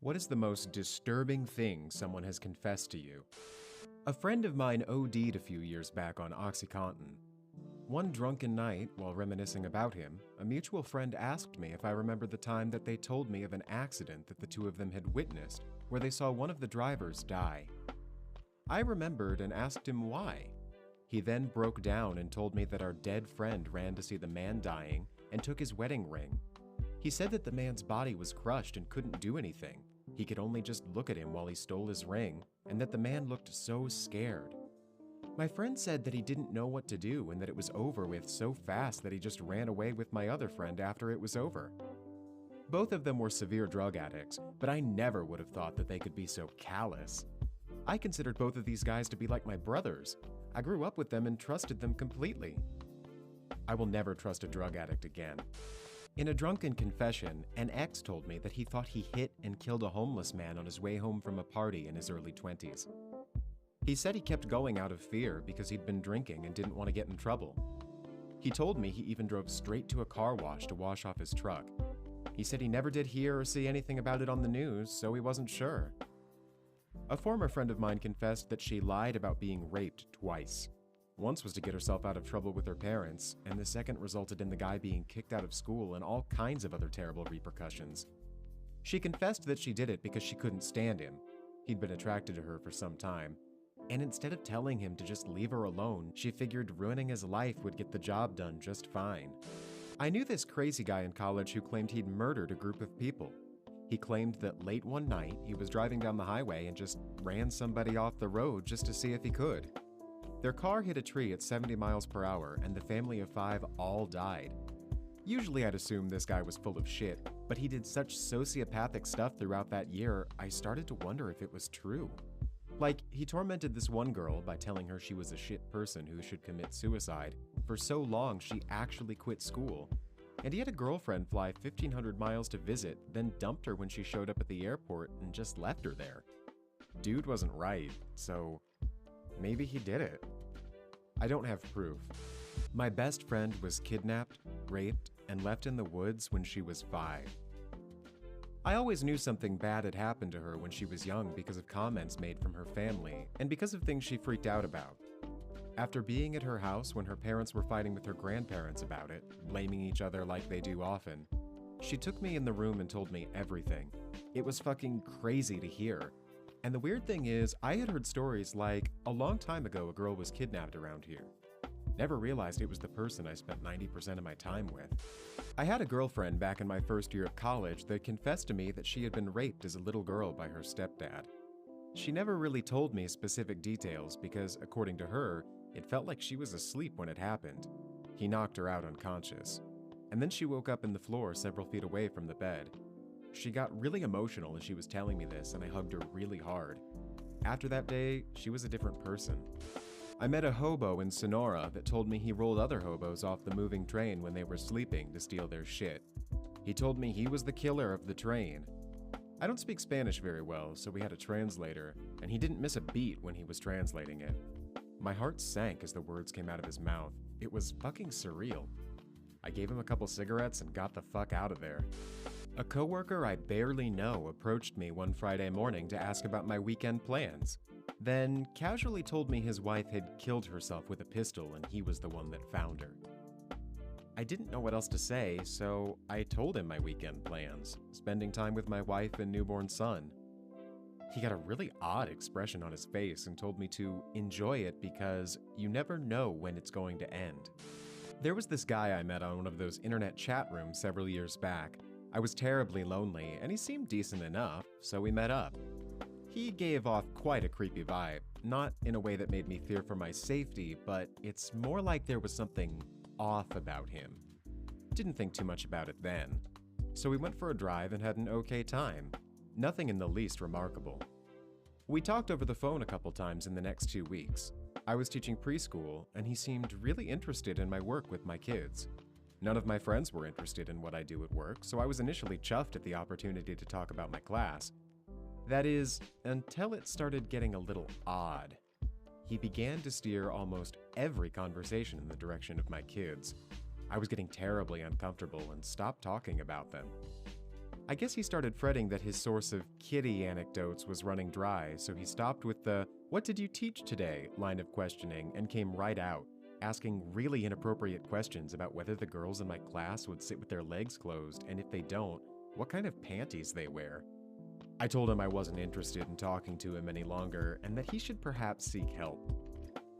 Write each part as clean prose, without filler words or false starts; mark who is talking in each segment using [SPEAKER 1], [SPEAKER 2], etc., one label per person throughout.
[SPEAKER 1] What is the most disturbing thing someone has confessed to you? A friend of mine OD'd a few years back on OxyContin. One drunken night, while reminiscing about him, a mutual friend asked me if I remembered the time that they told me of an accident that the two of them had witnessed, where they saw one of the drivers die. I remembered and asked him why. He then broke down and told me that our dead friend ran to see the man dying and took his wedding ring. He said that the man's body was crushed and couldn't do anything. He could only just look at him while he stole his ring, and that the man looked so scared. My friend said that he didn't know what to do and that it was over with so fast that he just ran away with my other friend after it was over. Both of them were severe drug addicts, but I never would have thought that they could be so callous. I considered both of these guys to be like my brothers. I grew up with them and trusted them completely. I will never trust a drug addict again. In a drunken confession, an ex told me that he thought he hit and killed a homeless man on his way home from a party in his early 20s. He said he kept going out of fear because he'd been drinking and didn't want to get in trouble. He told me he even drove straight to a car wash to wash off his truck. He said he never did hear or see anything about it on the news, so he wasn't sure. A former friend of mine confessed that she lied about being raped twice. Once was to get herself out of trouble with her parents, and the second resulted in the guy being kicked out of school and all kinds of other terrible repercussions. She confessed that she did it because she couldn't stand him. He'd been attracted to her for some time, and instead of telling him to just leave her alone, she figured ruining his life would get the job done just fine. I knew this crazy guy in college who claimed he'd murdered a group of people. He claimed that late one night, he was driving down the highway and just ran somebody off the road just to see if he could. Their car hit a tree at 70 miles per hour, and the family of 5 all died. Usually I'd assume this guy was full of shit, but he did such sociopathic stuff throughout that year, I started to wonder if it was true. Like, he tormented this one girl by telling her she was a shit person who should commit suicide for so long she actually quit school. And he had a girlfriend fly 1,500 miles to visit, then dumped her when she showed up at the airport and just left her there. Dude wasn't right, so maybe he did it. I don't have proof. My best friend was kidnapped, raped, and left in the woods when she was 5. I always knew something bad had happened to her when she was young because of comments made from her family and because of things she freaked out about. After being at her house when her parents were fighting with her grandparents about it, blaming each other like they do often, she took me in the room and told me everything. It was fucking crazy to hear. And the weird thing is, I had heard stories like, a long time ago a girl was kidnapped around here. Never realized it was the person I spent 90% of my time with. I had a girlfriend back in my first year of college that confessed to me that she had been raped as a little girl by her stepdad. She never really told me specific details because, according to her, it felt like she was asleep when it happened. He knocked her out unconscious. And then she woke up in the floor several feet away from the bed. She got really emotional as she was telling me this, and I hugged her really hard. After that day, she was a different person. I met a hobo in Sonora that told me he rolled other hobos off the moving train when they were sleeping to steal their shit. He told me he was the killer of the train. I don't speak Spanish very well, so we had a translator, and he didn't miss a beat when he was translating it. My heart sank as the words came out of his mouth. It was fucking surreal. I gave him a couple cigarettes and got the fuck out of there. A coworker I barely know approached me one Friday morning to ask about my weekend plans, then casually told me his wife had killed herself with a pistol and he was the one that found her. I didn't know what else to say, so I told him my weekend plans, spending time with my wife and newborn son. He got a really odd expression on his face and told me to enjoy it because you never know when it's going to end. There was this guy I met on one of those internet chat rooms several years back. I was terribly lonely, and he seemed decent enough, so we met up. He gave off quite a creepy vibe, not in a way that made me fear for my safety, but it's more like there was something off about him. Didn't think too much about it then. So we went for a drive and had an okay time. Nothing in the least remarkable. We talked over the phone a couple times in the next 2 weeks. I was teaching preschool, and he seemed really interested in my work with my kids. None of my friends were interested in what I do at work, so I was initially chuffed at the opportunity to talk about my class. That is, until it started getting a little odd. He began to steer almost every conversation in the direction of my kids. I was getting terribly uncomfortable and stopped talking about them. I guess he started fretting that his source of kitty anecdotes was running dry, so he stopped with the "What did you teach today?" line of questioning and came right out, asking really inappropriate questions about whether the girls in my class would sit with their legs closed, and if they don't, what kind of panties they wear. I told him I wasn't interested in talking to him any longer and that he should perhaps seek help.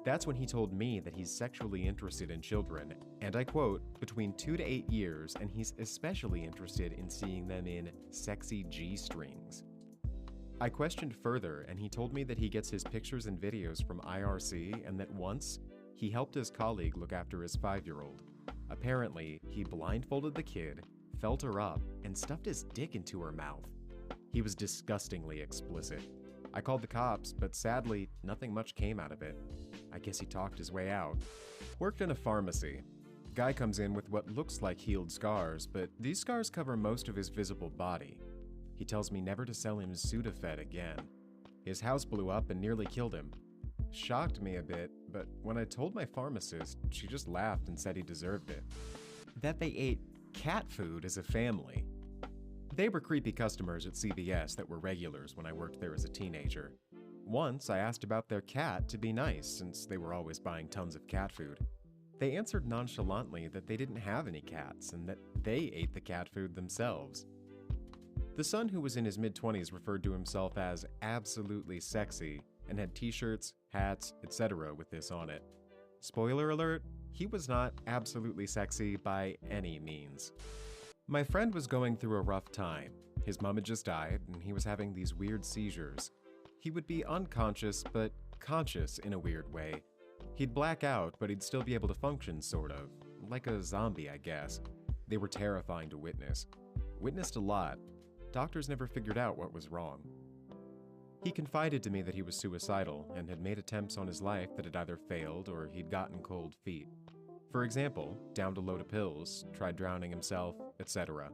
[SPEAKER 1] That's when he told me that he's sexually interested in children, and I quote, between 2 to 8 years, and he's especially interested in seeing them in sexy G-strings. I questioned further, and he told me that he gets his pictures and videos from IRC and that once, he helped his colleague look after his 5-year-old. Apparently, he blindfolded the kid, felt her up, and stuffed his dick into her mouth. He was disgustingly explicit. I called the cops, but sadly, nothing much came out of it. I guess he talked his way out. Worked in a pharmacy. Guy comes in with what looks like healed scars, but these scars cover most of his visible body. He tells me never to sell him Sudafed again. His house blew up and nearly killed him. Shocked me a bit, but when I told my pharmacist, she just laughed and said he deserved it. That they ate cat food as a family. They were creepy customers at CVS that were regulars when I worked there as a teenager. Once, I asked about their cat to be nice, since they were always buying tons of cat food. They answered nonchalantly that they didn't have any cats and that they ate the cat food themselves. The son, who was in his mid-20s, referred to himself as absolutely sexy and had t-shirts, hats, etc. with this on it. Spoiler alert, he was not absolutely sexy by any means. My friend was going through a rough time. His mom had just died, and he was having these weird seizures. He would be unconscious, but conscious in a weird way. He'd black out, but he'd still be able to function, sort of. Like a zombie, I guess. They were terrifying to witness. Witnessed a lot. Doctors never figured out what was wrong. He confided to me that he was suicidal and had made attempts on his life that had either failed or he'd gotten cold feet. For example, downed a load of pills, tried drowning himself, etc.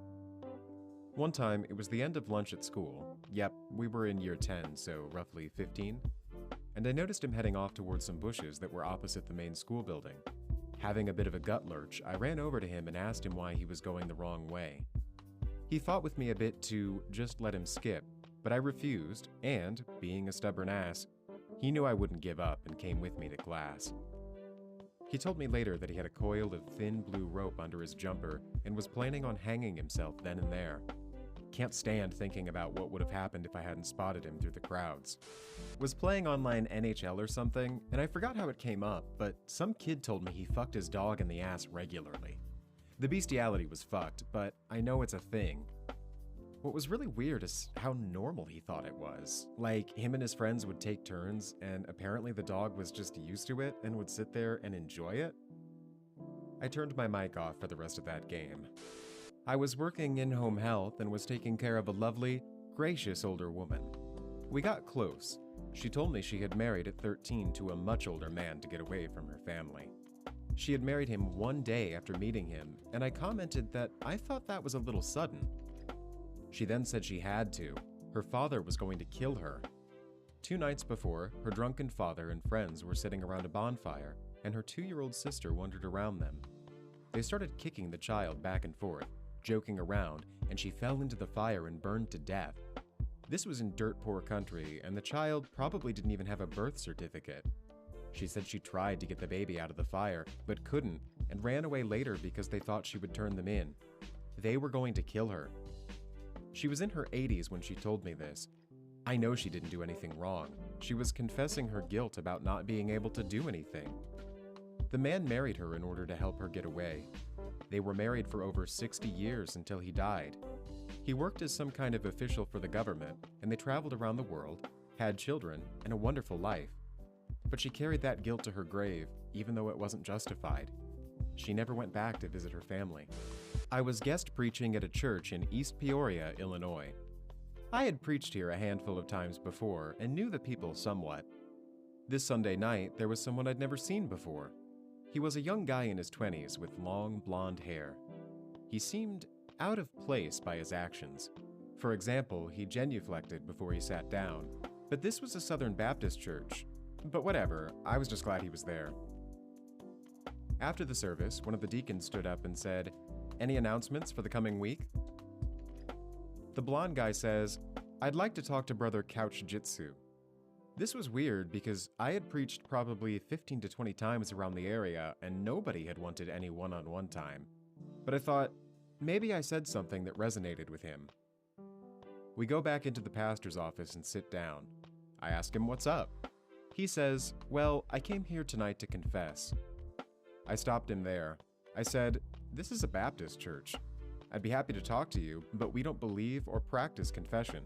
[SPEAKER 1] One time, it was the end of lunch at school. Yep, we were in year 10, so roughly 15. And I noticed him heading off towards some bushes that were opposite the main school building. Having a bit of a gut lurch, I ran over to him and asked him why he was going the wrong way. He fought with me a bit to just let him skip, but I refused, and, being a stubborn ass, he knew I wouldn't give up and came with me to class. He told me later that he had a coil of thin blue rope under his jumper and was planning on hanging himself then and there. Can't stand thinking about what would have happened if I hadn't spotted him through the crowds. Was playing online NHL or something, and I forgot how it came up, but some kid told me he fucked his dog in the ass regularly. The bestiality was fucked, but I know it's a thing. What was really weird is how normal he thought it was. Like, him and his friends would take turns, and apparently the dog was just used to it and would sit there and enjoy it. I turned my mic off for the rest of that game. I was working in home health and was taking care of a lovely, gracious older woman. We got close. She told me she had married at 13 to a much older man to get away from her family. She had married him one day after meeting him, and I commented that I thought that was a little sudden. She then said she had to. Her father was going to kill her. 2 nights before, her drunken father and friends were sitting around a bonfire, and her 2-year-old sister wandered around them. They started kicking the child back and forth, joking around, and she fell into the fire and burned to death. This was in dirt-poor country, and the child probably didn't even have a birth certificate. She said she tried to get the baby out of the fire, but couldn't, and ran away later because they thought she would turn them in. They were going to kill her. She was in her 80s when she told me this. I know she didn't do anything wrong. She was confessing her guilt about not being able to do anything. The man married her in order to help her get away. They were married for over 60 years until he died. He worked as some kind of official for the government, and they traveled around the world, had children, and a wonderful life. But she carried that guilt to her grave, even though it wasn't justified. She never went back to visit her family. I was guest preaching at a church in East Peoria, Illinois. I had preached here a handful of times before and knew the people somewhat. This Sunday night, there was someone I'd never seen before. He was a young guy in his 20s with long blonde hair. He seemed out of place by his actions. For example, he genuflected before he sat down. But this was a Southern Baptist church. But whatever, I was just glad he was there. After the service, one of the deacons stood up and said, "Any announcements for the coming week?" The blonde guy says, "I'd like to talk to Brother Couch Jitsu." This was weird because I had preached probably 15 to 20 times around the area and nobody had wanted any one-on-one time. But I thought, maybe I said something that resonated with him. We go back into the pastor's office and sit down. I ask him what's up. He says, "Well, I came here tonight to confess." I stopped him there. I said, "This is a Baptist church. I'd be happy to talk to you, but we don't believe or practice confession.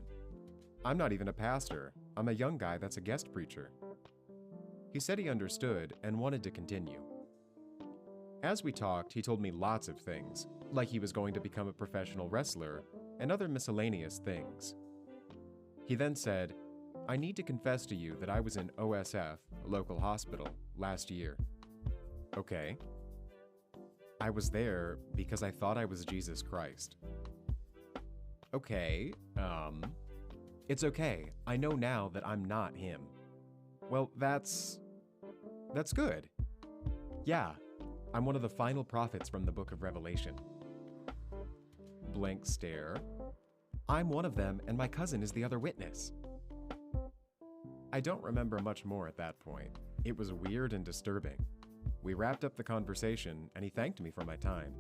[SPEAKER 1] I'm not even a pastor. I'm a young guy that's a guest preacher." He said he understood and wanted to continue. As we talked, he told me lots of things, like he was going to become a professional wrestler and other miscellaneous things. He then said, "I need to confess to you that I was in OSF, a local hospital, last year." Okay. "I was there because I thought I was Jesus Christ." Okay, it's okay. I know now that I'm not him. Well, that's good. Yeah, I'm one of the final prophets from the book of Revelation. Blank stare. I'm one of them, and my cousin is the other witness. I don't remember much more at that point. It was weird and disturbing. We wrapped up the conversation, and he thanked me for my time.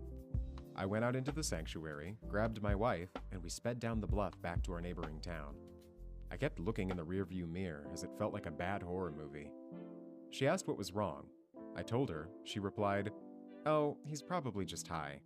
[SPEAKER 1] I went out into the sanctuary, grabbed my wife, and we sped down the bluff back to our neighboring town. I kept looking in the rearview mirror as it felt like a bad horror movie. She asked what was wrong. I told her. She replied, "Oh, he's probably just high."